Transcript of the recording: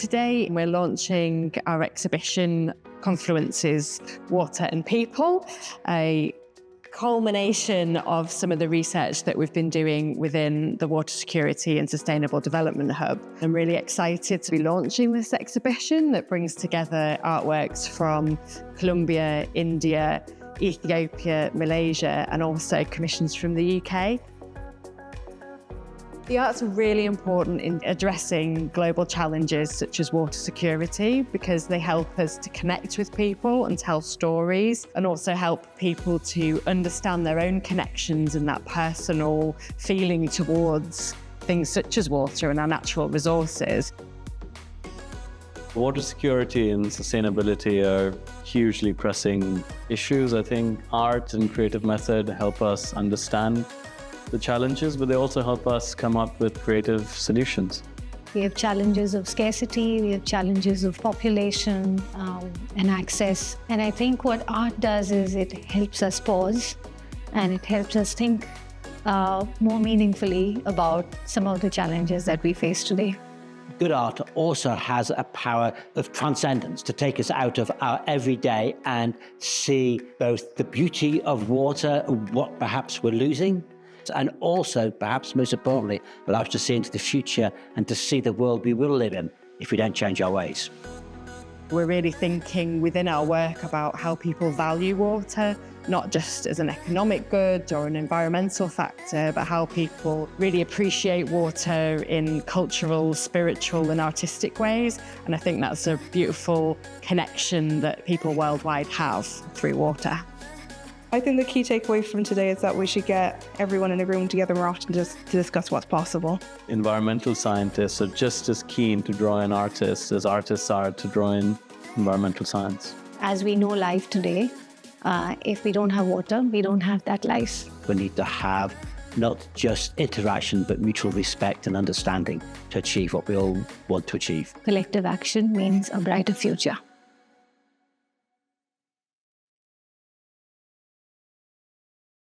Today, we're launching our exhibition, Confluences, Water and People, a culmination of some of the research that we've been doing within the Water Security and Sustainable Development Hub. I'm really excited to be launching this exhibition that brings together artworks from Colombia, India, Ethiopia, Malaysia, and also commissions from the UK. The arts are really important in addressing global challenges such as water security because they help us to connect with people and tell stories, and also help people to understand their own connections and that personal feeling towards things such as water and our natural resources. Water security and sustainability are hugely pressing issues. I think art and creative method help us understand the challenges, but they also help us come up with creative solutions. We have challenges of scarcity, we have challenges of population and access. And I think what art does is it helps us pause and it helps us think more meaningfully about some of the challenges that we face today. Good art also has a power of transcendence to take us out of our everyday and see both the beauty of water, what perhaps we're losing, and also, perhaps most importantly, allow us to see into the future and to see the world we will live in if we don't change our ways. We're really thinking within our work about how people value water, not just as an economic good or an environmental factor, but how people really appreciate water in cultural, spiritual and artistic ways. And I think that's a beautiful connection that people worldwide have through water. I think the key takeaway from today is that we should get everyone in a room together more often just to discuss what's possible. Environmental scientists are just as keen to draw in artists as artists are to draw in environmental science. As we know life today, if we don't have water, we don't have that life. We need to have not just interaction, but mutual respect and understanding to achieve what we all want to achieve. Collective action means a brighter future.